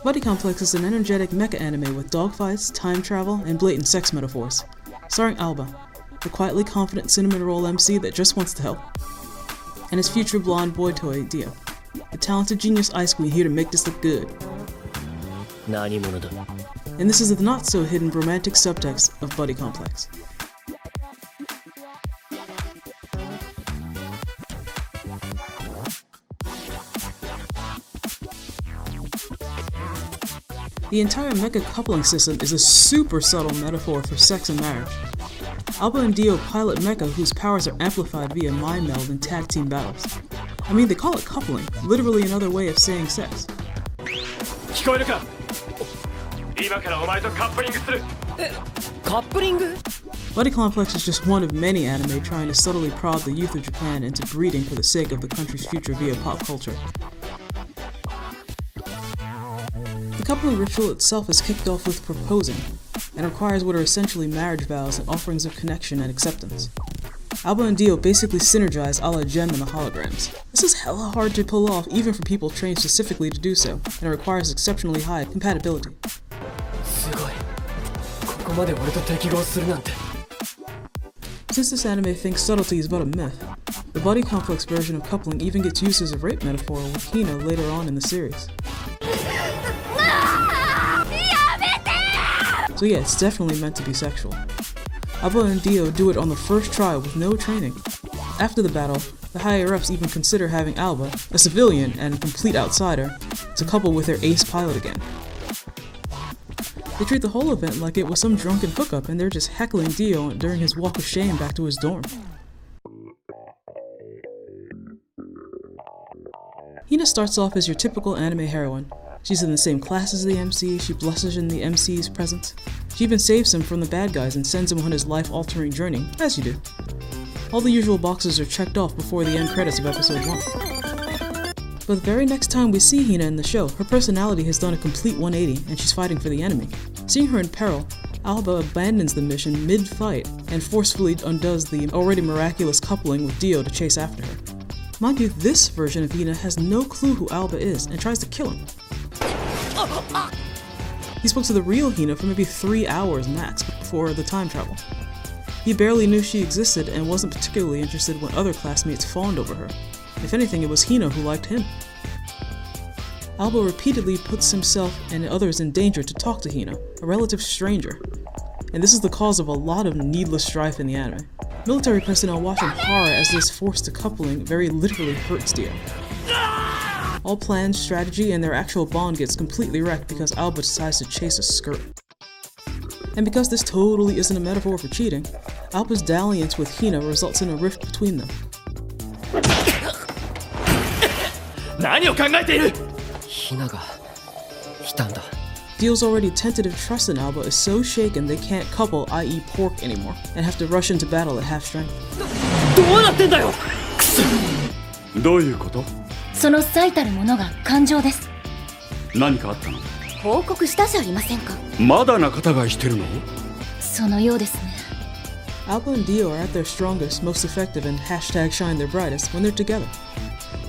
Buddy Complex is an energetic mecha anime with dogfights, time travel, and blatant sex metaphors. Starring Alba, the quietly confident cinnamon roll MC that just wants to help, and his future blonde boy toy, Dio, the talented genius ice queen here to make this look good. And this is the not-so-hidden romantic subtext of Buddy Complex. The entire mecha coupling system is a super subtle metaphor for sex and marriage. Alba and Dio pilot mecha whose powers are amplified via mind meld in tag team battles. I mean, they call it coupling, literally another way of saying sex. Buddy Complex is just one of many anime trying to subtly prod the youth of Japan into breeding for the sake of the country's future via pop culture. The coupling ritual itself is kicked off with proposing, and requires what are essentially marriage vows and offerings of connection and acceptance. Alba and Dio basically synergize a la Gem and the holograms. This is hella hard to pull off even for people trained specifically to do so, and it requires exceptionally high compatibility. Since this anime thinks subtlety is but a myth, the Buddy Complex version of coupling even gets used as a rape metaphor with Hina later on in the series. So yeah, it's definitely meant to be sexual. Alba and Dio do it on the first try with no training. After the battle, the higher-ups even consider having Alba, a civilian and complete outsider, to couple with their ace pilot again. They treat the whole event like it was some drunken hookup and they're just heckling Dio during his walk of shame back to his dorm. Hina starts off as your typical anime heroine. She's in the same class as the MC, she blushes in the MC's presence. She even saves him from the bad guys and sends him on his life-altering journey, as you do. All the usual boxes are checked off before the end credits of episode 1. But the very next time we see Hina in the show, her personality has done a complete 180 and she's fighting for the enemy. Seeing her in peril, Alba abandons the mission mid-fight and forcefully undoes the already miraculous coupling with Dio to chase after her. Mind you, this version of Hina has no clue who Alba is and tries to kill him. He spoke to the real Hina for maybe 3 hours max before the time travel. He barely knew she existed and wasn't particularly interested when other classmates fawned over her. If anything, it was Hina who liked him. Alba repeatedly puts himself and others in danger to talk to Hina, a relative stranger. And this is the cause of a lot of needless strife in the anime. Military personnel watch in horror as this forced coupling very literally hurts Dio. All plans, strategy, and their actual bond gets completely wrecked because Alba decides to chase a skirt. And because this totally isn't a metaphor for cheating, Alba's dalliance with Hina results in a rift between them. Dio's already tentative trust in Alba is so shaken they can't couple, i.e. pork anymore, and have to rush into battle at half strength. どういうこと？その最たるものが感情です。何かあったの？報告したじゃありませんか。まだ仲違いしてるの？そのようですね。Alba and Dio are at their strongest, most effective, and #shine their brightest when they're together.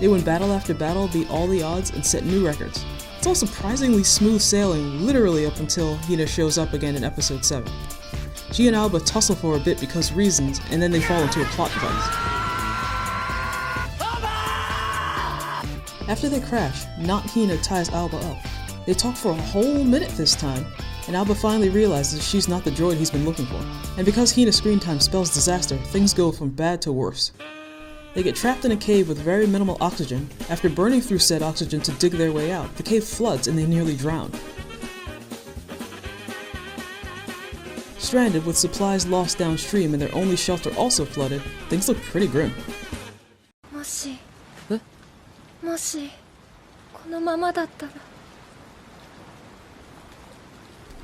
They win battle after battle, beat all the odds, and set new records. It's all surprisingly smooth sailing, literally up until Hina shows up again in episode 7. She and Alba tussle for a bit because reasons, and then they fall into a plot device. After they crash, not Hina ties Alba up. They talk for a whole minute this time, and Alba finally realizes she's not the droid he's been looking for. And because Hina's screen time spells disaster, things go from bad to worse. They get trapped in a cave with very minimal oxygen. After burning through said oxygen to dig their way out, the cave floods and they nearly drown. Stranded with supplies lost downstream and their only shelter also flooded, things look pretty grim. もしこのままだったら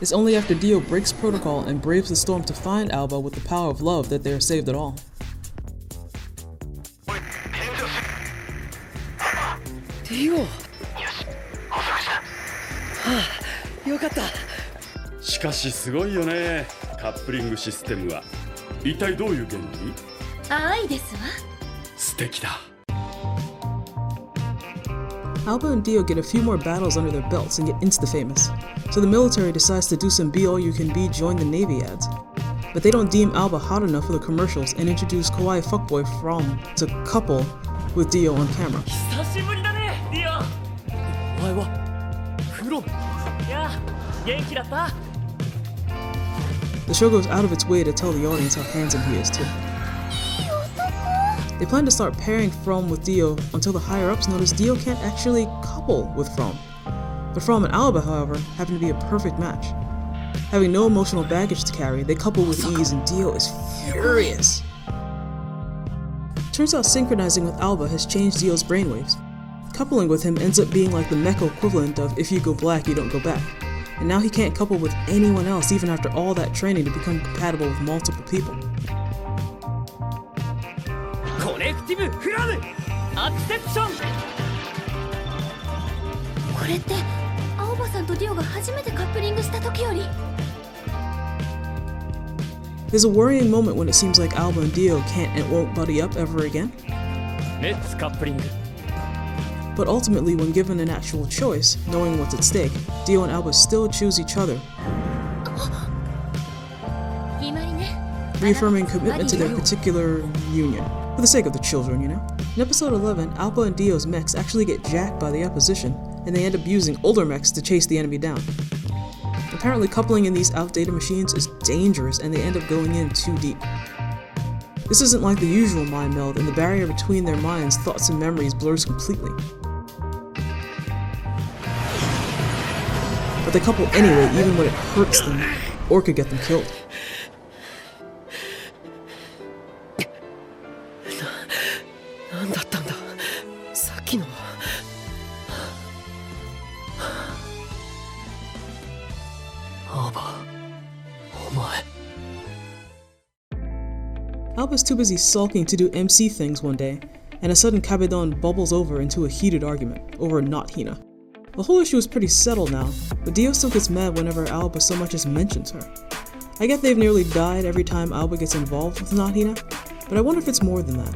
It's only after Dio breaks protocol and braves the storm to find Alba with the power of love that they are saved at all. Dio! よかった。しかしすごいよね、カップリングシステムは。一体どういう原理？愛ですわ。素敵だ。 Alba and Dio get a few more battles under their belts and get insta-famous, so the military decides to do some be-all-you-can-be join the Navy ads. But they don't deem Alba hot enough for the commercials and introduce kawaii fuckboy From to couple with Dio on camera. 久しぶりだね、ディオ。お前はフロム。いや、元気だった？ The show goes out of its way to tell the audience how handsome he is too. They plan to start pairing From with Dio until the higher-ups notice Dio can't actually couple with From. But From and Alba, however, happen to be a perfect match. Having no emotional baggage to carry, they couple with ease and Dio is furious. Turns out synchronizing with Alba has changed Dio's brainwaves. Coupling with him ends up being like the Mecha equivalent of if you go black, you don't go back. And now he can't couple with anyone else even after all that training to become compatible with multiple people. コネクティブフラムアクセプション。これって青葉さんとディオが初めてカップリングした時より。 There's a worrying moment when it seems like Alba and Dio can't and won't buddy up ever again. レッツカップリング。 But ultimately, when given an actual choice, knowing what's at stake, Dio and Alba still choose each other, 決まりね。 reaffirming commitment to their particular union, for the sake of the children, you know? In episode 11, Alba and Dio's mechs actually get jacked by the opposition, and they end up using older mechs to chase the enemy down. Apparently, coupling in these outdated machines is dangerous, and they end up going in too deep. This isn't like the usual mind meld, and the barrier between their minds, thoughts, and memories blurs completely. But they couple anyway, even when it hurts them, or could get them killed. なんだったんだ、さっきの。アーバ、お前。 Alba's too busy sulking to do MC things one day, and a sudden Kabedon bubbles over into a heated argument over not Hina. The whole issue is pretty settled now, but Dio still gets mad whenever Alba so much as mentions her. I get they've nearly died every time Alba gets involved with not Hina, but I wonder if it's more than that.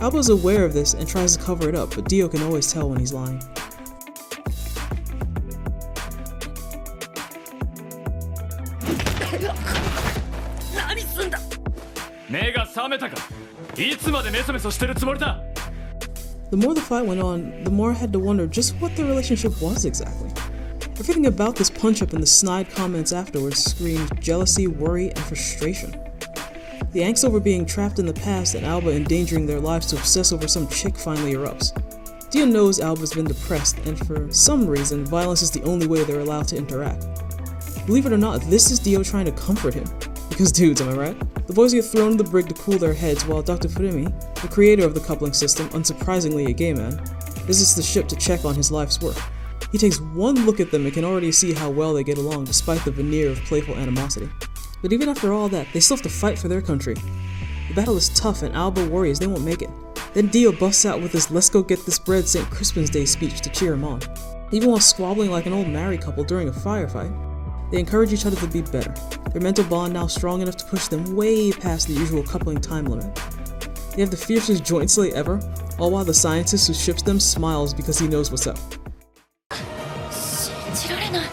Alba's aware of this and tries to cover it up, but Dio can always tell when he's lying. 何すんだ。目が覚めたか。いつまでメソメソしてるつもりだ。 The more the fight went on, the more I had to wonder just what the relationship was exactly. Everything about this punch-up and the snide comments afterwards screamed jealousy, worry, and frustration. The angst over being trapped in the past and Alba endangering their lives to obsess over some chick finally erupts. Dio knows Alba's been depressed, and for some reason, violence is the only way they're allowed to interact. Believe it or not, this is Dio trying to comfort him. Because dudes, am I right? The boys get thrown in the brig to cool their heads while Dr. Furimi, the creator of the coupling system, unsurprisingly a gay man, visits the ship to check on his life's work. He takes one look at them and can already see how well they get along despite the veneer of playful animosity. But even after all that, they still have to fight for their country. The battle is tough and Alba worries they won't make it. Then Dio busts out with his "let's go get this bread St. Crispin's Day" speech to cheer him on. Even while squabbling like an old married couple during a firefight, they encourage each other to be better. Their mental bond now strong enough to push them way past the usual coupling time limit. They have the fiercest joint slay ever, all while the scientist who ships them smiles because he knows what's up. 信じられない。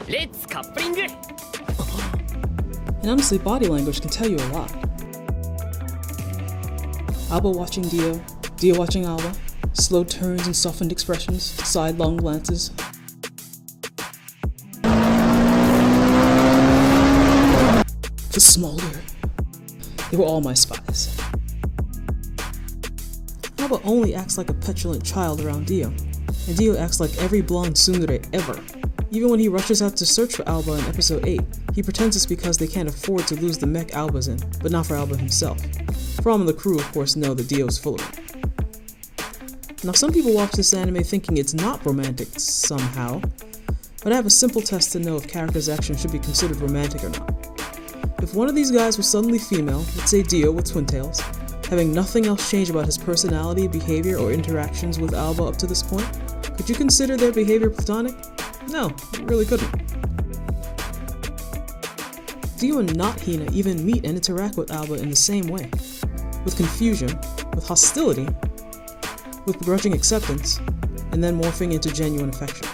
レッツカップリング。 And honestly, body language can tell you a lot. Alba watching Dio, Dio watching Alba, slow turns and softened expressions, sidelong glances. The Smolder. They were all my spies. Alba only acts like a petulant child around Dio, and Dio acts like every blonde tsundere ever. Even when he rushes out to search for Alba in episode 8, he pretends it's because they can't afford to lose the mech Alba's in, but not for Alba himself. From and the crew of course know that Dio's full of it. Now some people watch this anime thinking it's not romantic somehow, but I have a simple test to know if characters' actions should be considered romantic or not. If one of these guys was suddenly female, let's say Dio with twin tails, having nothing else change about his personality, behavior, or interactions with Alba up to this point, could you consider their behavior platonic? No, you really couldn't. Dio and not Hina even meet and interact with Alba in the same way, with confusion, with hostility, with begrudging acceptance, and then morphing into genuine affection.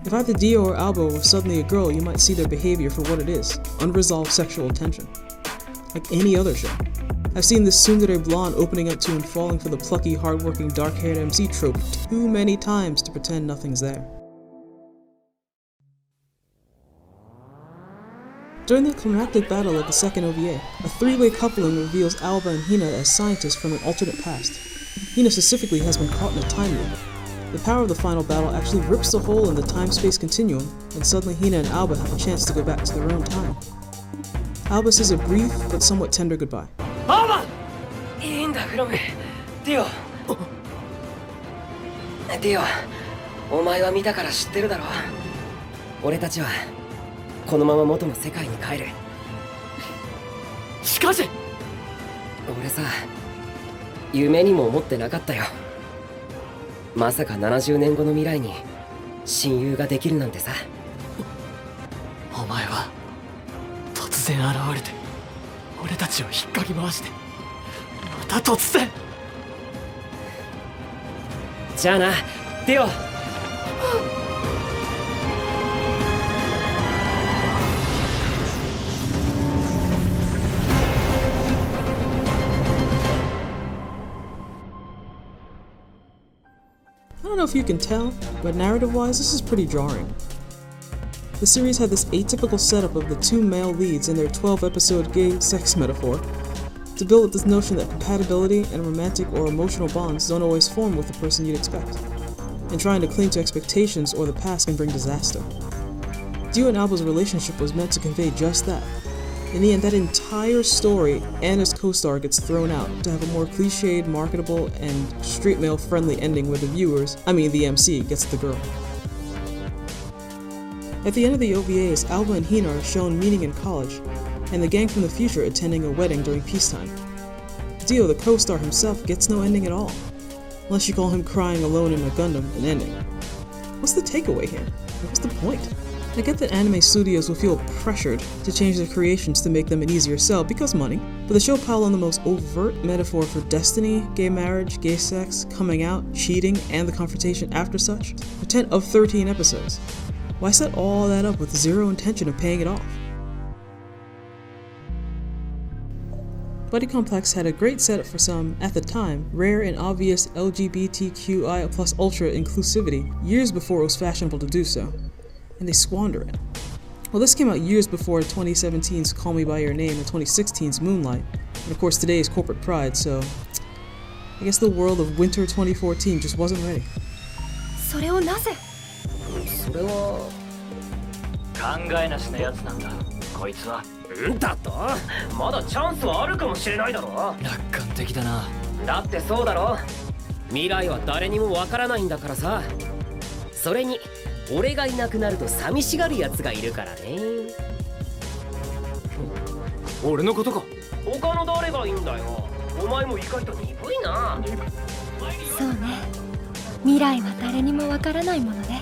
If either Dio or Alba were suddenly a girl, you might see their behavior for what it is, unresolved sexual tension. Like any other show. I've seen this tsundere blonde opening up to and falling for the plucky, hardworking, dark-haired MC trope too many times to pretend nothing's there. During the climactic battle of the second OVA, a three-way coupling reveals Alba and Hina as scientists from an alternate past. Hina specifically has been caught in a time loop. The power of the final battle actually rips a hole in the time-space continuum, and suddenly Hina and Alba have a chance to go back to their own time. Alba says a brief but somewhat tender goodbye. Alba! いいんだ、フロム。ディオ。ディオ、お前は見たから知ってるだろう。俺たちはこのまま元の世界に帰る。しかし俺さ、夢にも思ってなかったよ。まさか70年後の未来に親友ができるなんてさ。お前は突然現れて俺たちを引っかき回して、また突然。じゃあな、デオ。I don't know if you can tell, but narrative-wise, this is pretty jarring. The series had this atypical setup of the two male leads in their 12-episode gay sex metaphor to build up this notion that compatibility and romantic or emotional bonds don't always form with the person you'd expect, and trying to cling to expectations or the past can bring disaster. Dio and Alba's relationship was meant to convey just that. In the end, that entire story and his co-star gets thrown out to have a more cliched, marketable, and straight male-friendly ending where the MC, gets the girl. At the end of the OVAs, Alba and Hina are shown meeting in college, and the gang from the future attending a wedding during peacetime. Dio, the co-star himself, gets no ending at all, unless you call him crying alone in a Gundam an ending. What's the takeaway here? What's the point? I get that anime studios will feel pressured to change their creations to make them an easier sell because money, but the show piled on the most overt metaphor for destiny, gay marriage, gay sex, coming out, cheating, and the confrontation after such for 10 of 13 episodes. Why set all that up with zero intention of paying it off? Buddy Complex had a great setup for some, at the time, rare and obvious LGBTQI plus ultra inclusivity years before it was fashionable to do so, and they squander it. Well, this came out years before 2017's Call Me By Your Name and 2016's Moonlight, and of course today's Corporate Pride, so I guess the world of winter 2014 just wasn't ready. それをなぜ？それは考えなしなやつなんだこいつは。だとまだチャンスはあるかもしれないだろ。楽観的だな。だってそうだろ。未来は誰にもわからないんだからさ。それに俺がいなくなると寂しがるやつがいるからね。俺のことか。他の誰がいいんだよ。お前も意外と鈍いな。そうね。未来は誰にもわからないものね。